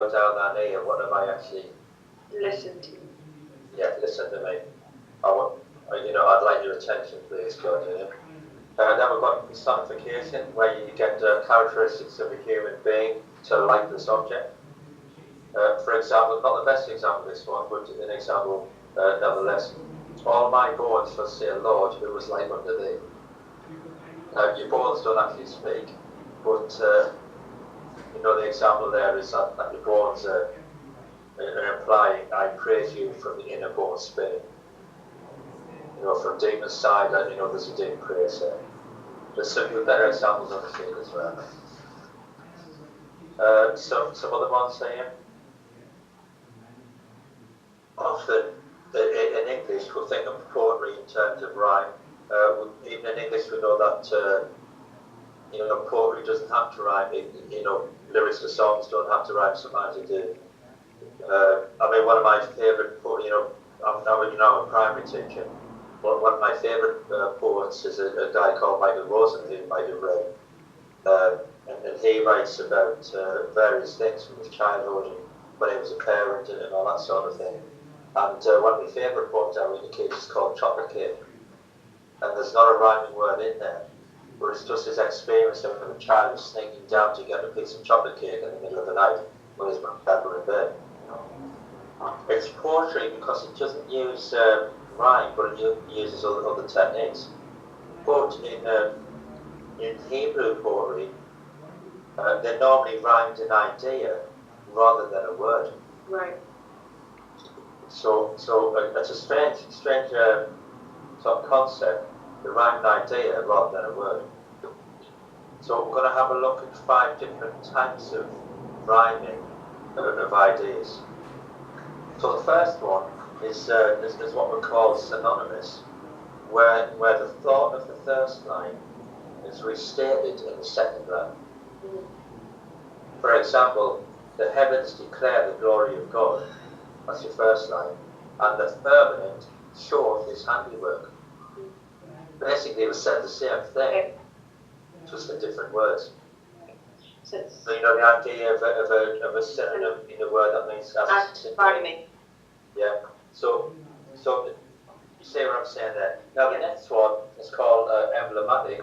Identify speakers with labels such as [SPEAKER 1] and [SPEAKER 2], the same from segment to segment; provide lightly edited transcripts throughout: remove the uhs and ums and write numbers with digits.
[SPEAKER 1] down that ear, what have I actually
[SPEAKER 2] listened to?
[SPEAKER 1] Yeah, listen to me. I'd like your attention, please, God. Then we've got personification, where you get characteristics of a human being to a lifeless object. For example, not the best example of this one, but an example nevertheless. All my bones shall say, Lord, who was like unto thee. Your bones don't actually speak, but the example there is that your bones are implying, I praise you from the inner bone spirit. From demon's side, there's a deep praise there. There's some better examples on the scene as well. Some other ones here. Often, in English, we'll think of poetry in terms of rhyme. Even in English, we know that poetry doesn't have to rhyme. Lyrics to songs don't have to rhyme. Sometimes they do. One of my favourite poets. I'm now a primary teacher. One of my favourite poets is a guy called Michael Rosen, who you might have read. And he writes about various things from his childhood and when he was a parent and all that sort of thing. And one of my favourite poems I read to kids is called Chocolate Cake. And there's not a rhyming word in there, but it's just his experience of a child sneaking down to get a piece of chocolate cake in the middle of the night when his mum and dad were in bed. It's poetry because it doesn't use rhyme, but it uses other techniques. But in Hebrew poetry, they normally rhymed an idea rather than a word.
[SPEAKER 2] Right.
[SPEAKER 1] So it's a strange sort of concept, the rhymed idea rather than a word. So we're going to have a look at 5 different types of rhyming of ideas. So the first one is what we call synonymous, where the thought of the first line is restated in the second line. For example, the heavens declare the glory of God. That's your first line. And the firmament showeth his handiwork. Basically, it was said the same thing, just in different words. So the idea of a synonym in a word that means as
[SPEAKER 2] rhyming.
[SPEAKER 1] Yeah. So you see what I'm saying there. Now the next one is called emblematic.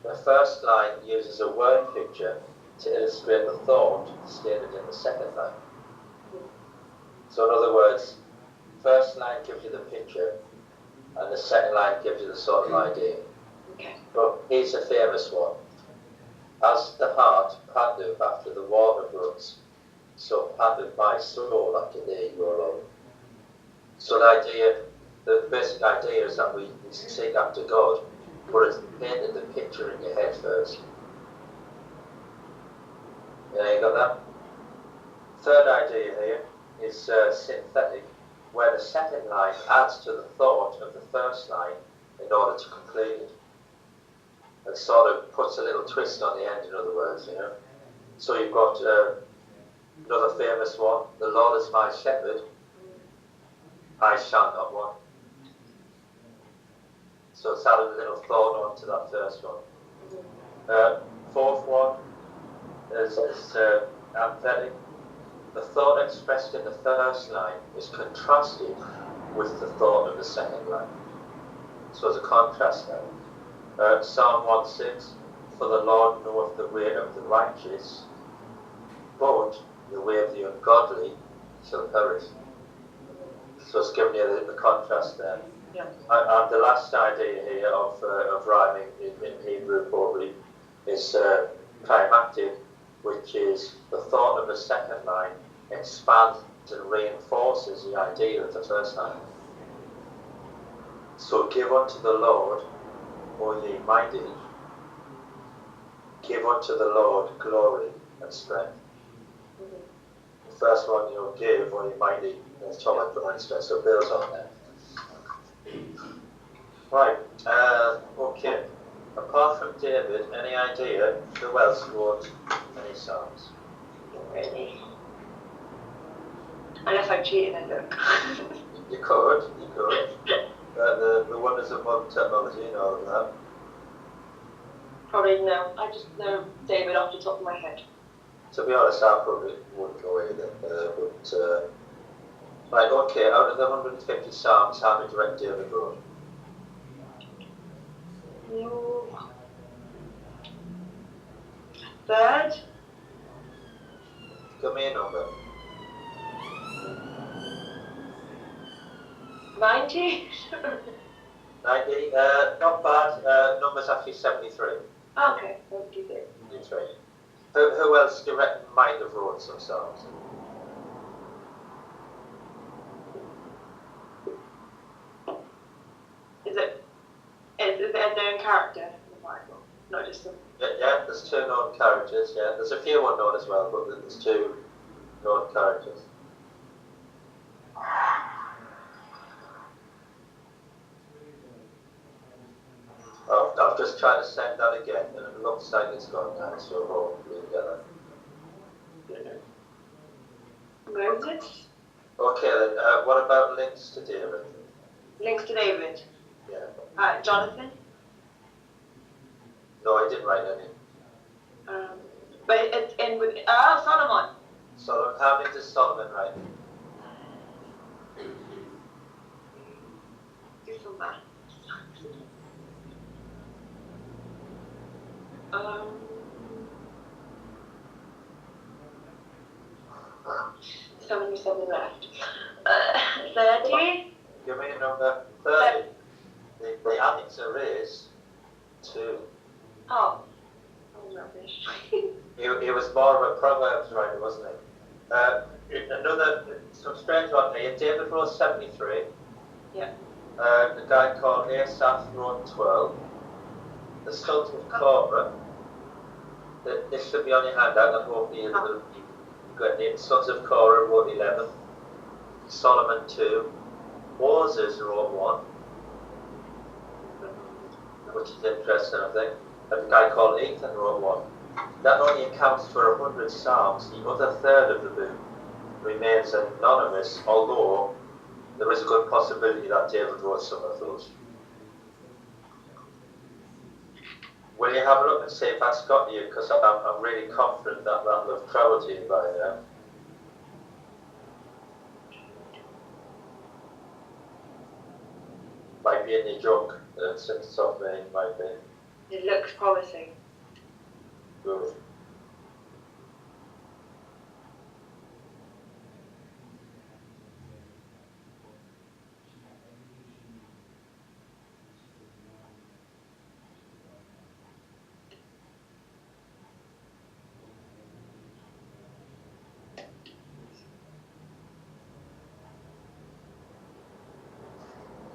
[SPEAKER 1] The first line uses a word picture to illustrate the thought stated in the second line. So in other words, first line gives you the picture, and the second line gives you the sort of idea.
[SPEAKER 2] Okay.
[SPEAKER 1] But here's a famous one. As the heart panteth after the water brooks, so panteth my soul after thee, O Lord. So the basic idea is that we seek after God, but it's painted the picture in your head first. Yeah, you got that? Third idea here is synthetic, where the second line adds to the thought of the first line in order to complete it. It sort of puts a little twist on the end, in other words, So you've got another famous one, the Lord is my shepherd, I shall not want. So it's added a little thought on to that first one. Fourth one is anthetic. The thought expressed in the first line is contrasted with the thought of the second line. So there's a contrast there. Psalm 1:6, for the Lord knoweth the way of the righteous, but the way of the ungodly shall perish. So it's giving you the contrast there.
[SPEAKER 2] Yeah.
[SPEAKER 1] And the last idea here of rhyming in Hebrew poetry is climactic, which is the thought of the second line expands and reinforces the idea of the first line. So give unto the Lord, O ye mighty, give unto the Lord glory and strength. The first one, give, O ye mighty, it's talking about glory and strength, so it builds on that. Right, okay. Apart from David, any idea who else wrote any songs?
[SPEAKER 2] Really? Unless I'm cheating, I don't.
[SPEAKER 1] You could. The wonders of modern technology and all of that.
[SPEAKER 2] Probably no. I just know David off the top of my head.
[SPEAKER 1] To be honest, I probably wouldn't go either. Right, okay, out of the 150 Psalms, how many do you reckon David wrote?
[SPEAKER 2] No. Third.
[SPEAKER 1] Give me a number.
[SPEAKER 2] 90.
[SPEAKER 1] 90, not bad. Number's actually 73.
[SPEAKER 2] Okay, 53.
[SPEAKER 1] 73. Who else do you reckon might have wrote some songs?
[SPEAKER 2] Is it a known character in the Bible? Not just some.
[SPEAKER 1] Yeah, there's two known characters, yeah. There's a few unknown as well, but there's two known characters. I've just tried to send that again, and it looks like it's gone now, so hopefully we get that.
[SPEAKER 2] Moses?
[SPEAKER 1] Okay then, what about links to David?
[SPEAKER 2] Links to David?
[SPEAKER 1] Yeah.
[SPEAKER 2] Jonathan?
[SPEAKER 1] No, I didn't write any.
[SPEAKER 2] But it's in with. Solomon!
[SPEAKER 1] Solomon, how many does Solomon write?
[SPEAKER 2] Do some math. Seven left. 30?
[SPEAKER 1] Give me a number. 30. The answer is 2.
[SPEAKER 2] Oh. Oh, rubbish.
[SPEAKER 1] He was more of a Proverbs writer, wasn't he? Another, some strange one here. David wrote 73.
[SPEAKER 2] Yeah.
[SPEAKER 1] The guy called Asaph wrote 12. The sons of Korah. This should be on your handout, and hopefully you'll get it. Sons of Korah wrote 11. Solomon 2. Moses wrote 1, which is interesting, I think. And a guy called Ethan wrote 1. That only accounts for 100 Psalms. The other third of the book remains anonymous, although there is a good possibility that David wrote some of those. Will you have a look and see if that's got you? Because I'm really confident that that will have travelled to you by now. Might be in your junk, since software might be.
[SPEAKER 2] It looks promising.
[SPEAKER 1] Good.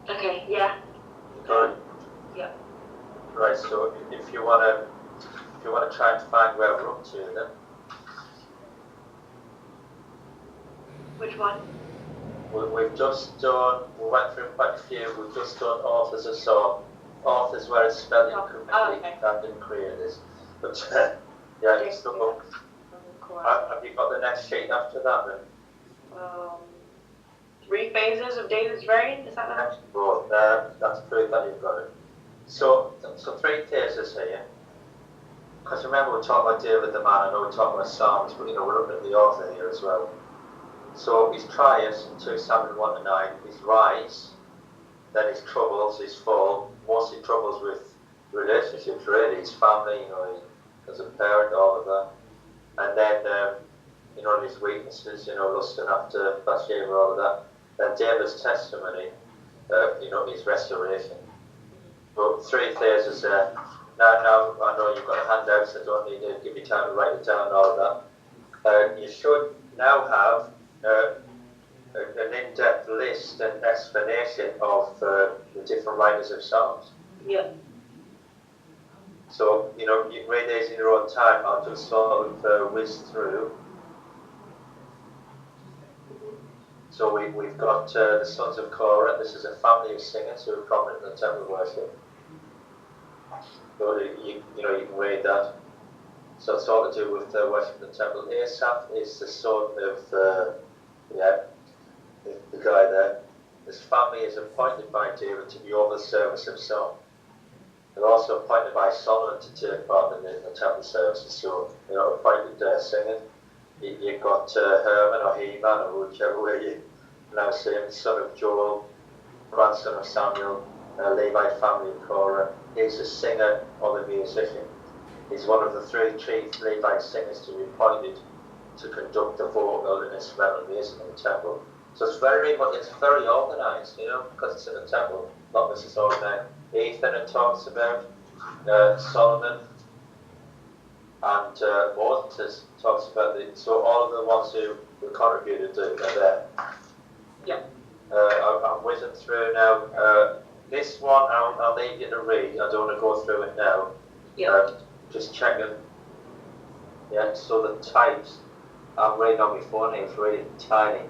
[SPEAKER 2] Okay, yeah.
[SPEAKER 1] Good.
[SPEAKER 2] Yeah.
[SPEAKER 1] Right, so if you wanna try and find where we're up to then.
[SPEAKER 2] Which one?
[SPEAKER 1] We've just done, we went through quite a few, we've just done authors of song. Authors where it's spelled incorrectly,
[SPEAKER 2] okay.
[SPEAKER 1] that didn't create this. But yeah, it's the book. Have you got the next sheet after that then?
[SPEAKER 2] 3 phases of David's reign, is that right?
[SPEAKER 1] Well, that's proof that you've got it. So 3 phases here. Because remember we're talking about David the man, I know we're talking about Psalms, but we're looking at the author here as well. So his triumphs in 2 Samuel 1 to 9, his rise, then his troubles, his fall, mostly troubles with relationships really, his family, as a parent, all of that. And then, his weaknesses, lusting after Bathsheba, all of that. Then David's testimony, his restoration. But 3 phases there. Now I know you've got a handout, so I don't need to give you time to write it down and all of that. You should now have an in-depth list and explanation of the different writers of Psalms.
[SPEAKER 2] Yeah.
[SPEAKER 1] So, you can read these in your own time. I'll just sort of whiz through. So we've got the Sons of Korah. This is a family of singers who are prominent in the temple worship. So you can read that. So it's all to do with worship in the temple. Asaph is the son of the guy there. His family is appointed by David to be over the service of song. They're also appointed by Solomon to take part in the temple services. So appointed singing. you've got Herman or He-Man, or whichever way you pronounce him, son of Joel, grandson of Samuel, Levite family of Korah. He's a singer or the musician. He's one of the 3 chief Levite singers to be appointed to conduct the vocal and instrumental music in the temple. So it's very organised, because it's in the temple, not necessarily Ethan it talks about, Solomon, and Moses talks about so all of the ones who contributed are there.
[SPEAKER 2] Yeah.
[SPEAKER 1] I'm whizzing through now. This one I'll leave you to read. I don't want to go through it now.
[SPEAKER 2] Yeah.
[SPEAKER 1] Just checking. Yeah, so the types, I'm reading on my phone here, it's really tiny.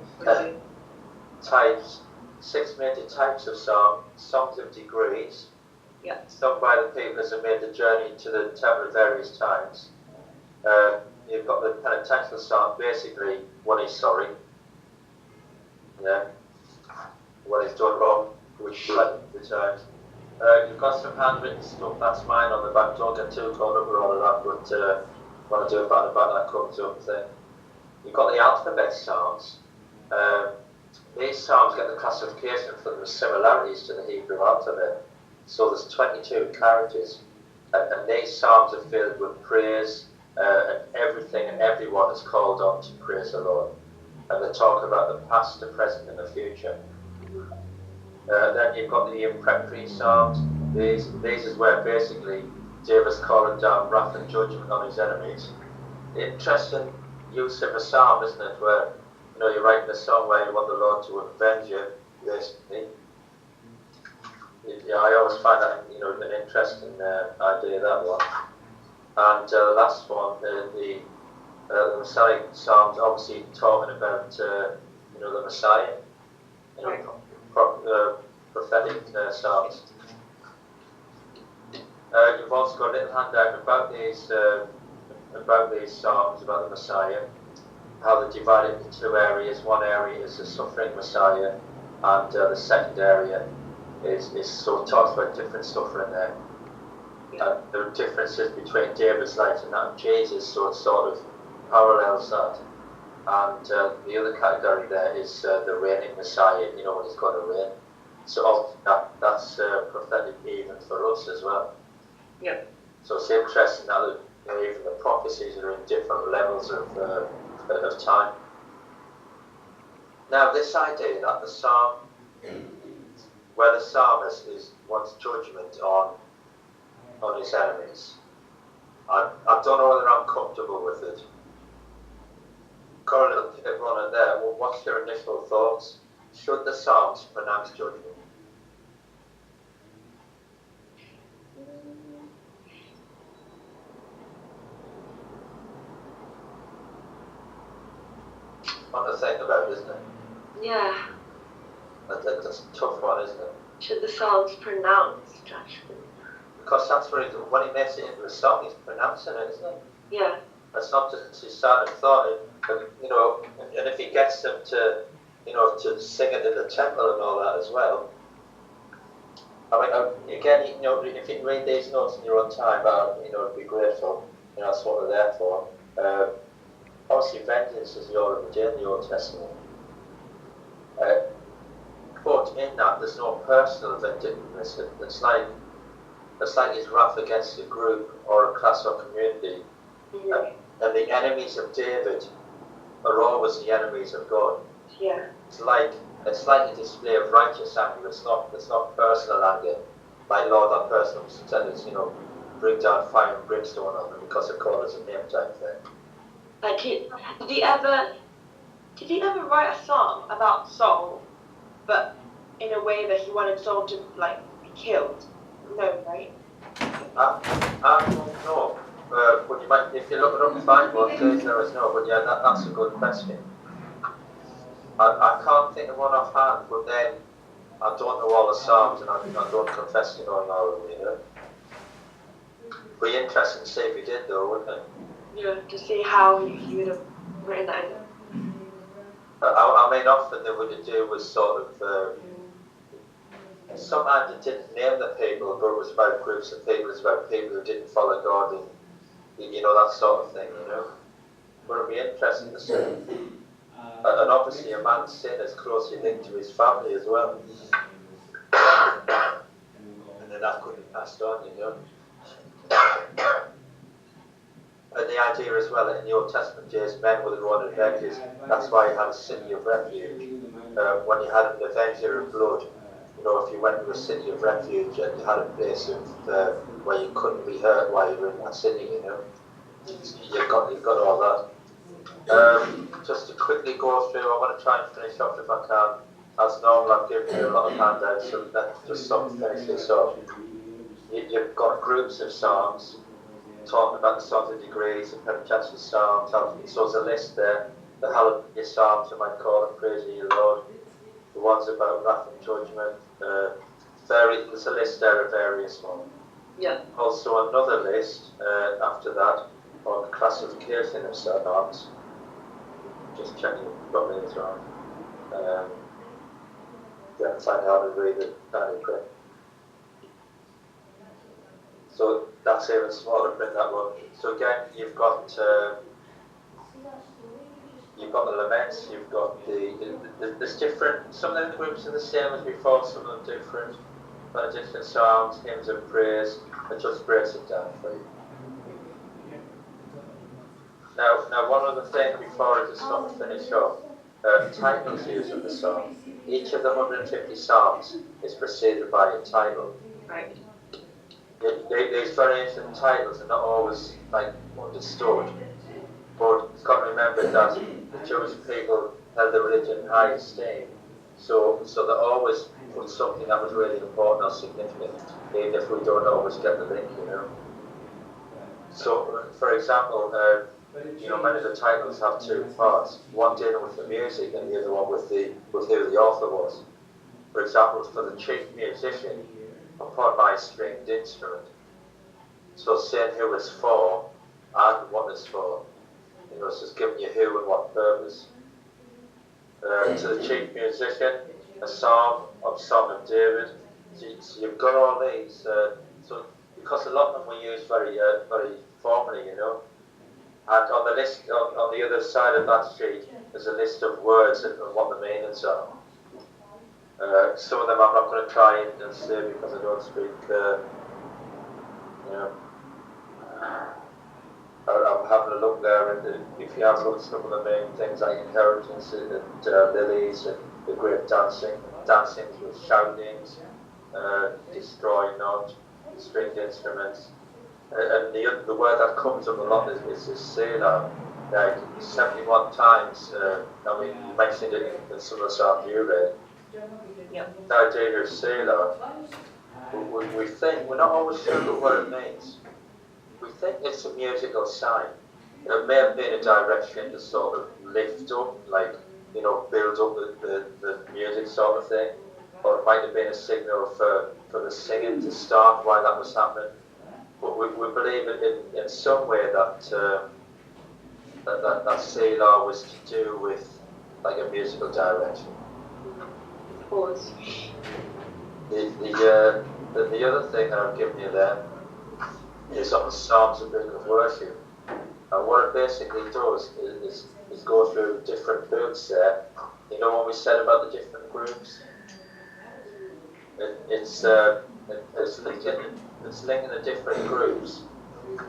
[SPEAKER 1] Types, 6 major types of song, songs of degrees, sung by the people as they made the journey to the temple at various times. You've got the penitential song, basically when he's sorry, when he's done wrong, which the times. You've got some handwritten stuff, that's mine on the back, don't get too caught up with all of that, but when I do about the back that comes up thing. You've got the alphabet psalms. These psalms get the classification for the similarities to the Hebrew alphabet. So there's 22 characters, and these psalms are filled with praise, and everything and everyone is called on to praise the Lord. And they talk about the past, the present, and the future. Then you've got the imprecatory psalms. These is where basically David's calling down wrath and judgment on his enemies. Interesting use of a psalm, isn't it? Where you're writing a song where you want the Lord to avenge you, basically. Yeah, I always find that an interesting idea, that one. And the last one, the Messiah psalms, obviously talking about the Messiah, prophetic psalms. You've also got a little handout about these psalms about the Messiah, how they're divided into 2 areas. One area is the suffering Messiah, and the second area is sort of talks about different suffering there. There are differences between David's life and that of Jesus, so it sort of parallels that. And the other category there is the reigning Messiah, when he's going to reign. So that's prophetic even for us as well.
[SPEAKER 2] Yeah.
[SPEAKER 1] So it's interesting that even the prophecies are in different levels of time. Now, this idea that the psalm, where the psalmist wants judgment on his enemies, I don't know whether I'm comfortable with it. Got a little bit running there. Well, what's your initial thoughts? Should the psalms pronounce judgment? What to think about, isn't it?
[SPEAKER 2] Yeah.
[SPEAKER 1] That's a tough one, isn't it?
[SPEAKER 2] Should the psalms pronounce judgment?
[SPEAKER 1] Because that's when he makes it into a song, he's pronouncing it, isn't it?
[SPEAKER 2] Yeah.
[SPEAKER 1] It's not just his standard thought, and if he gets them to, to sing it in the temple and all that as well. I mean, again, if you can read these notes in your own time, it'd be grateful. That's what they're there for. Obviously, vengeance is the order of the day in the Old Testament. But in that, there's no personal vindictiveness. It's like his wrath against a group or a class or community.
[SPEAKER 2] Mm-hmm.
[SPEAKER 1] And the enemies of David are always the enemies of God.
[SPEAKER 2] Yeah.
[SPEAKER 1] It's like a display of righteous anger. It's not personal anger. Like, Lord, that person was intended to, bring down fire and brimstone on them because of called as a name type thing.
[SPEAKER 2] Like, did he ever write a song about Saul, but in a way that he wanted Saul to be killed? No, right?
[SPEAKER 1] I don't know. But you might, if you look it up and find one, please let us know. But yeah, that's a good question. I can't think of one offhand, but then I don't know all the psalms, and I don't confess to knowing all of them either. Be interesting to see if he did, though, wouldn't it?
[SPEAKER 2] Yeah, to see how he would have written that in.
[SPEAKER 1] I mean, often they would do was sort of. Sometimes it didn't name the people, but it was about groups of people. It was about people who didn't follow God, and that sort of thing, it'll be interesting to see. And obviously, a man's sin is closely linked to his family as well. And then that could be passed on, you know. And the idea as well that in the Old Testament days, men were the one avengers. That's why you had a city of refuge. When you had an avenger of blood, you know, if you went to a city of refuge and you had a place of where you couldn't be hurt while you were in that city, you know, you've got all that. Just to quickly go through, I want to try and finish off if I can. As normal, I've given you a lot of handouts, so let's just finish this off. You've got groups of psalms, talking about the songs of degrees, the penitential psalms. So there's a list there. The Hallelujah psalms, you might call them, praising you, Lord. The ones about wrath and judgment. There's a list there of various ones.
[SPEAKER 2] Yeah.
[SPEAKER 1] Also another list after that on classification of psalms. Just checking you've got me wrong. Yeah, find out how to read it tiny quick. So that's even smaller print, that one. So again, you've got the laments, you've got there's different, some of the groups are the same as before, some of them different. Benediction psalms, hymns of praise, and just breaks it down for you. Now one other thing before I just stop and finish off, titles used in the psalm. Each of the 150 psalms is preceded by a title.
[SPEAKER 2] Right.
[SPEAKER 1] These variation titles are not always like understood, but you've got to remember that the Jewish people held the religion in high esteem, so they always put something that was really important or significant, even if we don't always get the link, you know. So, for example, you know, many of the titles have two parts, one dealing with the music and the other one with who the author was. For example, for the chief musician, upon my stringed instrument. So saying who it's for and what it's for. You know, it's just giving you who and what purpose. To the chief musician, a psalm of Song of David. So you've got all these. So because a lot of them we use very formally, you know. And on the list, on the other side of that sheet, there's a list of words and what the meanings are. Some of them I'm not going to try and say because I don't speak, you know. I'm having a look there, and if you have a look at some of the main things like inheritance and lilies and the great dancings with shoutings, destroy not, stringed instruments. And the word that comes up a lot is Selah. Like 71 times, I mean, you mentioned it in some of the psalms you read.
[SPEAKER 2] Yep.
[SPEAKER 1] The idea of Selah, we think, we're not always sure what it means. We think it's a musical sign. It may have been a direction to sort of lift up, like, you know, build up the music sort of thing. Or it might have been a signal for the singing to start while that was happening. But we believe in some way that that Selah was to do with like a musical direction.
[SPEAKER 2] Pause.
[SPEAKER 1] The other thing that I've given you there is on the Psalms of Book of Worship. And what it basically does is go through different books there. You know what we said about the different groups? It's linking the different groups.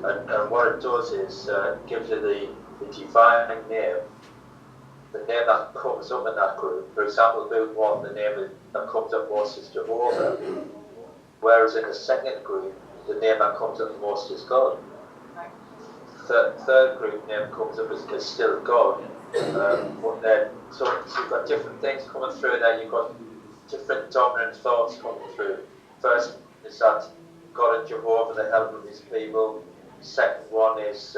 [SPEAKER 1] And what it does is gives you the divine name, the name that comes up in that group. For example, Book 1, the name that comes up most is Jehovah, whereas in the second group, the name that comes up most is God. Third group name comes up is still God. But then, so you've got different things coming through there, you've got different dominant thoughts coming through. First is that God and Jehovah, the help of his people. Second one is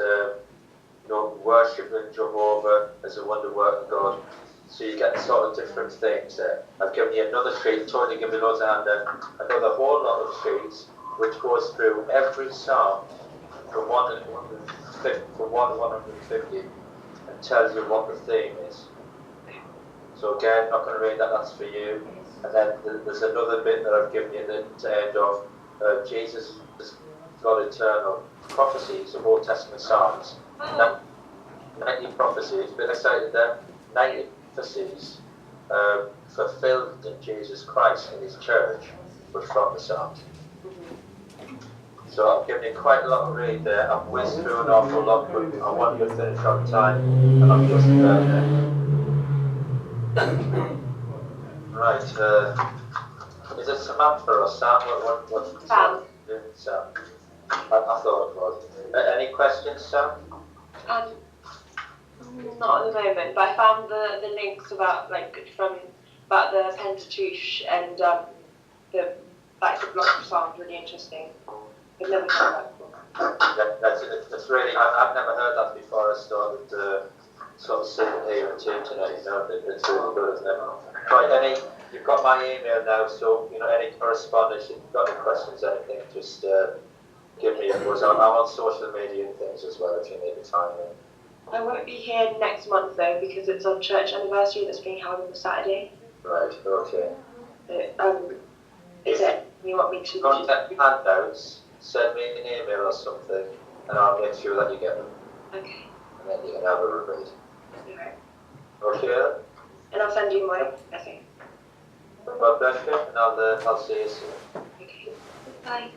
[SPEAKER 1] worshipping Jehovah as a wonder working God. So you get sort of different things there. I've given you another sheet, Tony gave me loads of handout. I've got a whole lot of sheets which goes through every psalm from 1 to 150 and tells you what the theme is. So again, not going to read that, that's for you. And then there's another bit that I've given you at the end of Jesus has got eternal prophecies of Old Testament psalms. 90 prophecies, been excited there. 90 prophecies fulfilled in Jesus Christ in his church was from the Psalms. So I've given you quite a lot to read there. I've whizzed through an awful lot, but I wanted to finish on time, and I'm just about there. Right, is it Samantha or Sam? What
[SPEAKER 2] Sam.
[SPEAKER 1] Sam. I thought it was. Any questions, Sam?
[SPEAKER 2] Not at the moment, but I found the links about about the Pentateuch and the the block of Psalms really interesting. I've never heard that before.
[SPEAKER 1] That's really, I've never heard that before. I started sort of sitting here and teaching it, it's really good, isn't it? Right, you've got my email now, so, any correspondence, if you've got any questions, anything, just give me a buzz. I'm on social media and things as well if you need the time.
[SPEAKER 2] I won't be here next month though because it's our church anniversary that's being held on the Saturday.
[SPEAKER 1] Right, okay.
[SPEAKER 2] Is it you want me to?
[SPEAKER 1] If you want handouts, send me an email or something, and I'll make sure that you get them.
[SPEAKER 2] Okay.
[SPEAKER 1] And then you can have a read.
[SPEAKER 2] Okay.
[SPEAKER 1] Okay.
[SPEAKER 2] And I'll send you my essay.
[SPEAKER 1] God bless you, and I'll see you soon.
[SPEAKER 2] Okay. Bye.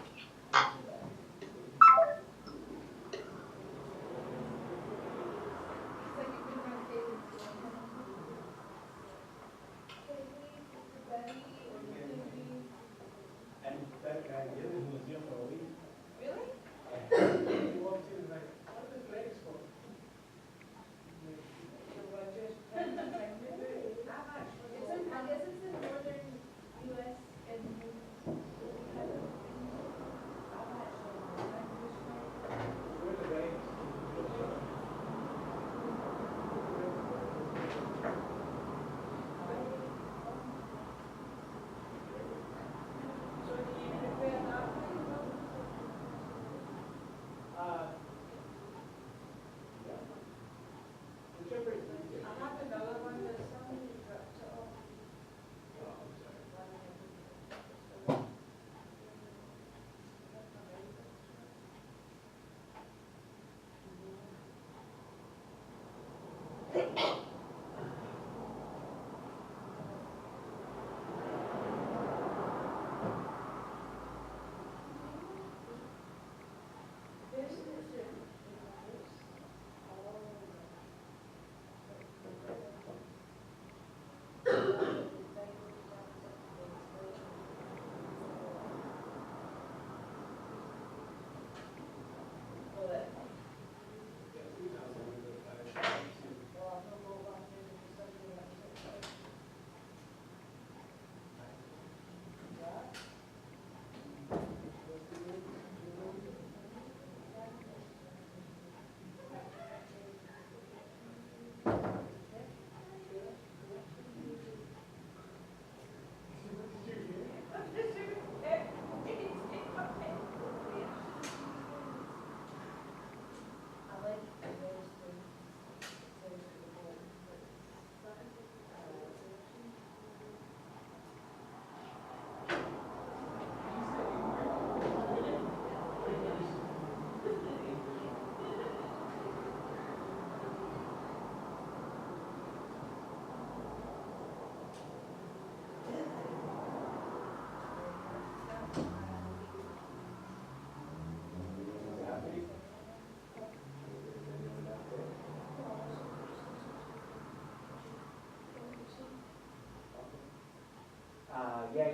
[SPEAKER 3] Yeah.